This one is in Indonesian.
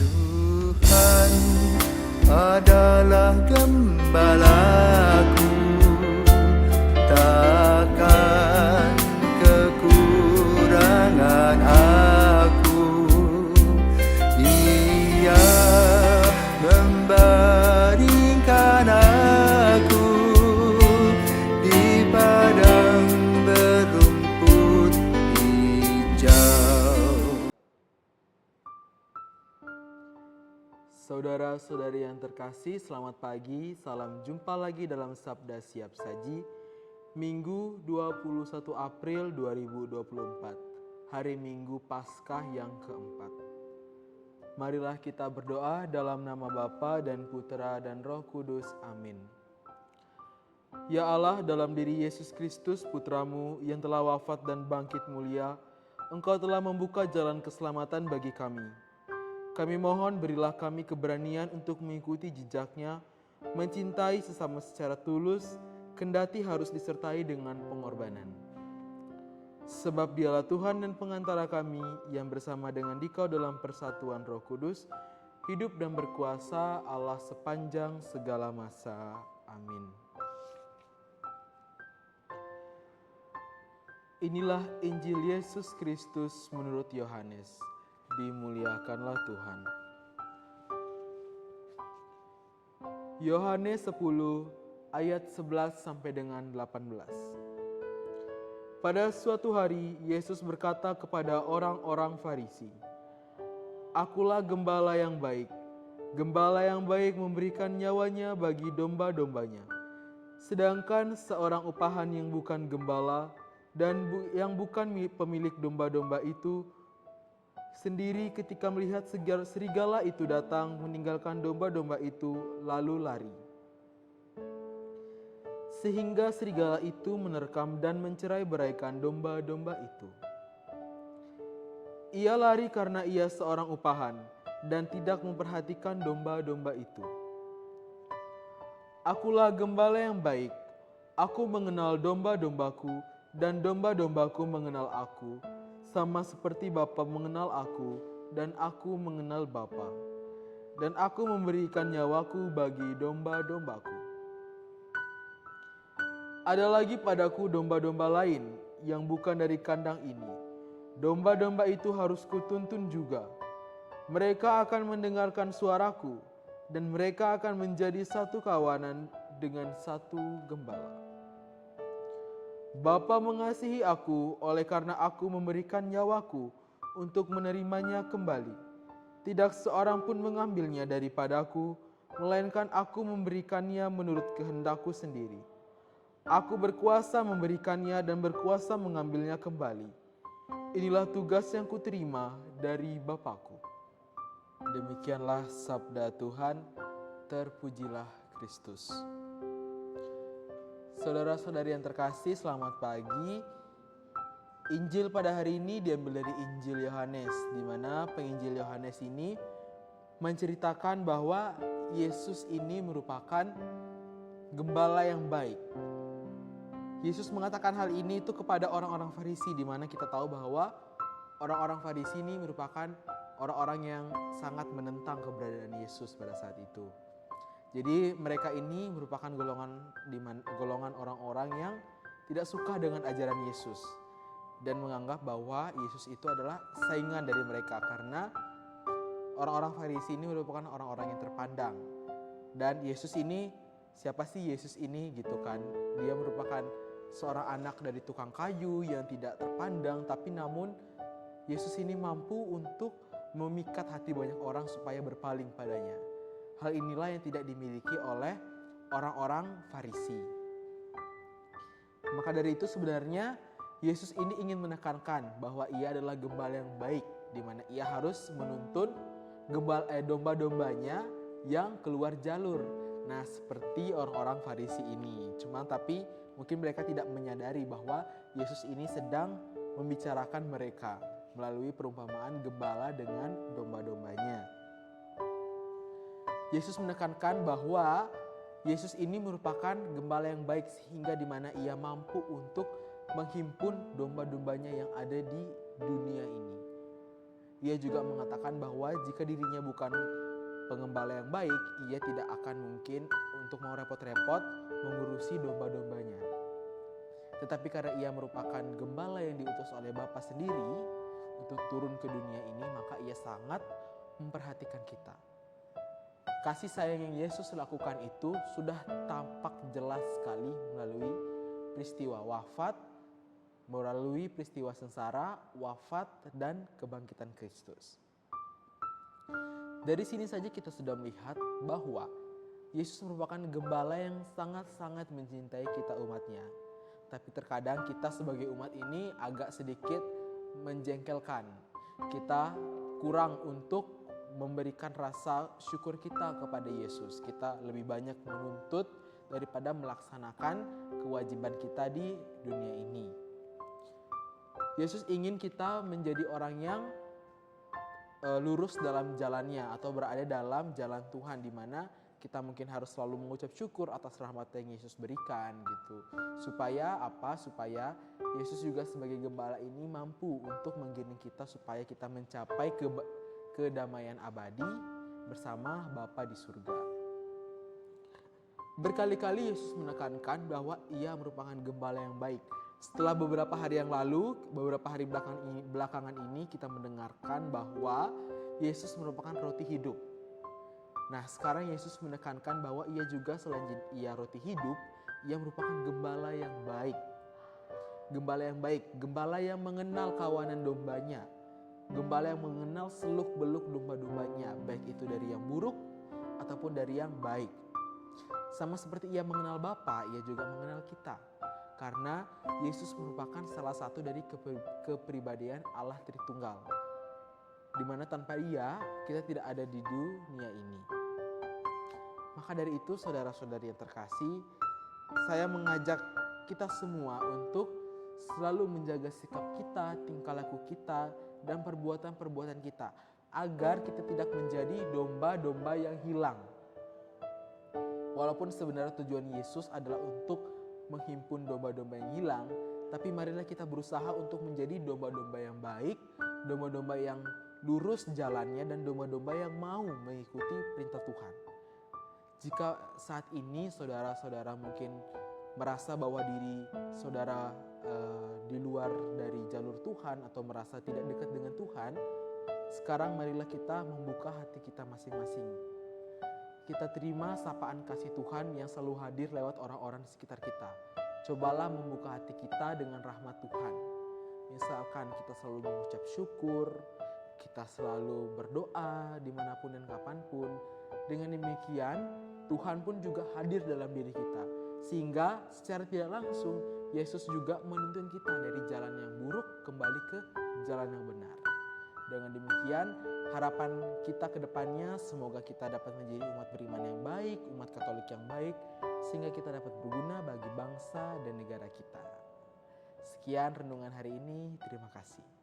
Tuhan adalah gembalaku, takkan kekurangan aku. Ia membaringkan aku di padang berumput hijau. Saudara-saudari yang terkasih, selamat pagi. Salam jumpa lagi dalam Sabda Siap Saji, Minggu 21 April 2024, hari Minggu Paskah yang keempat. Marilah kita berdoa dalam nama Bapa dan Putera dan Roh Kudus. Amin. Ya Allah, dalam diri Yesus Kristus, Putramu yang telah wafat dan bangkit mulia, Engkau telah membuka jalan keselamatan bagi kami. Kami mohon berilah kami keberanian untuk mengikuti jejaknya, mencintai sesama secara tulus, kendati harus disertai dengan pengorbanan. Sebab Dialah Tuhan dan pengantara kami yang bersama dengan Dikau dalam persatuan Roh Kudus, hidup dan berkuasa Allah sepanjang segala masa. Amin. Inilah Injil Yesus Kristus menurut Yohanes. Dimuliakanlah Tuhan. Yohanes 10 ayat 11 sampai dengan 18. Pada suatu hari Yesus berkata kepada orang-orang Farisi, "Akulah gembala yang baik. Gembala yang baik memberikan nyawanya bagi domba-dombanya. Sedangkan seorang upahan yang bukan gembala dan yang bukan pemilik domba-domba itu sendiri ketika melihat serigala itu datang, meninggalkan domba-domba itu lalu lari. Sehingga serigala itu menerkam dan mencerai-beraikan domba-domba itu. Ia lari karena ia seorang upahan dan tidak memperhatikan domba-domba itu. Akulah gembala yang baik. Aku mengenal domba-dombaku dan domba-dombaku mengenal aku. Sama seperti Bapa mengenal aku dan aku mengenal Bapa. Dan aku memberikan nyawaku bagi domba-dombaku. Ada lagi padaku domba-domba lain yang bukan dari kandang ini. Domba-domba itu harus kutuntun juga. Mereka akan mendengarkan suaraku dan mereka akan menjadi satu kawanan dengan satu gembala. Bapa mengasihi aku oleh karena aku memberikan nyawaku untuk menerimanya kembali. Tidak seorang pun mengambilnya daripadaku, melainkan aku memberikannya menurut kehendakku sendiri. Aku berkuasa memberikannya dan berkuasa mengambilnya kembali. Inilah tugas yang kuterima dari Bapakku." Demikianlah sabda Tuhan, terpujilah Kristus. Saudara-saudari yang terkasih, selamat pagi. Injil pada hari ini diambil dari Injil Yohanes, di mana penginjil Yohanes ini menceritakan bahwa Yesus ini merupakan gembala yang baik. Yesus mengatakan hal ini itu kepada orang-orang Farisi, di mana kita tahu bahwa orang-orang Farisi ini merupakan orang-orang yang sangat menentang keberadaan Yesus pada saat itu. Jadi mereka ini merupakan golongan orang-orang yang tidak suka dengan ajaran Yesus dan menganggap bahwa Yesus itu adalah saingan dari mereka, karena orang-orang Farisi ini merupakan orang-orang yang terpandang. Dan Yesus ini, siapa sih Yesus ini gitu kan? Dia merupakan seorang anak dari tukang kayu yang tidak terpandang, tapi namun Yesus ini mampu untuk memikat hati banyak orang supaya berpaling padanya. Hal inilah yang tidak dimiliki oleh orang-orang Farisi. Maka dari itu sebenarnya Yesus ini ingin menekankan bahwa ia adalah gembala yang baik, di mana ia harus menuntun domba-dombanya yang keluar jalur. Nah, seperti orang-orang Farisi ini. Tapi mungkin mereka tidak menyadari bahwa Yesus ini sedang membicarakan mereka melalui perumpamaan gembala dengan domba-dombanya. Yesus menekankan bahwa Yesus ini merupakan gembala yang baik, sehingga di mana ia mampu untuk menghimpun domba-dombanya yang ada di dunia ini. Ia juga mengatakan bahwa jika dirinya bukan pengembala yang baik, ia tidak akan mungkin untuk mau repot-repot mengurusi domba-dombanya. Tetapi karena ia merupakan gembala yang diutus oleh Bapa sendiri untuk turun ke dunia ini, maka ia sangat memperhatikan kita. Kasih sayang yang Yesus lakukan itu sudah tampak jelas sekali melalui peristiwa wafat, melalui peristiwa sengsara, wafat, dan kebangkitan Kristus. Dari sini saja kita sudah melihat bahwa Yesus merupakan gembala yang sangat-sangat mencintai kita umatnya. Tapi terkadang kita sebagai umat ini agak sedikit menjengkelkan. Kita kurang untuk memberikan rasa syukur kita kepada Yesus. Kita lebih banyak menuntut daripada melaksanakan kewajiban kita di dunia ini. Yesus ingin kita menjadi orang yang lurus dalam jalannya atau berada dalam jalan Tuhan, di mana kita mungkin harus selalu mengucap syukur atas rahmat yang Yesus berikan gitu. Supaya apa? Supaya Yesus juga sebagai gembala ini mampu untuk menggiring kita supaya kita mencapai kedamaian abadi bersama Bapa di surga. Berkali-kali Yesus menekankan bahwa ia merupakan gembala yang baik. Setelah beberapa hari yang lalu, beberapa hari belakangan ini kita mendengarkan bahwa Yesus merupakan roti hidup. Nah, sekarang Yesus menekankan bahwa ia juga selain ia roti hidup, ia merupakan gembala yang baik. Gembala yang baik, gembala yang mengenal kawanan dombanya. Gembala yang mengenal seluk-beluk domba-dombanya, baik itu dari yang buruk ataupun dari yang baik. Sama seperti ia mengenal Bapa, ia juga mengenal kita. Karena Yesus merupakan salah satu dari kepribadian Allah Tritunggal. Di mana tanpa Ia, kita tidak ada di dunia ini. Maka dari itu, saudara-saudari yang terkasih, saya mengajak kita semua untuk selalu menjaga sikap kita, tingkah laku kita, dan perbuatan-perbuatan kita, agar kita tidak menjadi domba-domba yang hilang. Walaupun sebenarnya tujuan Yesus adalah untuk menghimpun domba-domba yang hilang, tapi marilah kita berusaha untuk menjadi domba-domba yang baik, domba-domba yang lurus jalannya, dan domba-domba yang mau mengikuti perintah Tuhan. Jika saat ini saudara-saudara mungkin merasa bahwa diri saudara di luar dari jalur Tuhan atau merasa tidak dekat dengan Tuhan, sekarang marilah kita membuka hati kita masing-masing. Kita terima sapaan kasih Tuhan yang selalu hadir lewat orang-orang di sekitar kita. Cobalah membuka hati kita dengan rahmat Tuhan. Misalkan kita selalu mengucap syukur, kita selalu berdoa dimanapun dan kapanpun. Dengan demikian, Tuhan pun juga hadir dalam diri kita. Sehingga secara tidak langsung, Yesus juga menuntun kita dari jalan yang buruk kembali ke jalan yang benar. Dengan demikian, harapan kita ke depannya semoga kita dapat menjadi umat beriman yang baik, umat Katolik yang baik, sehingga kita dapat berguna bagi bangsa dan negara kita. Sekian renungan hari ini, terima kasih.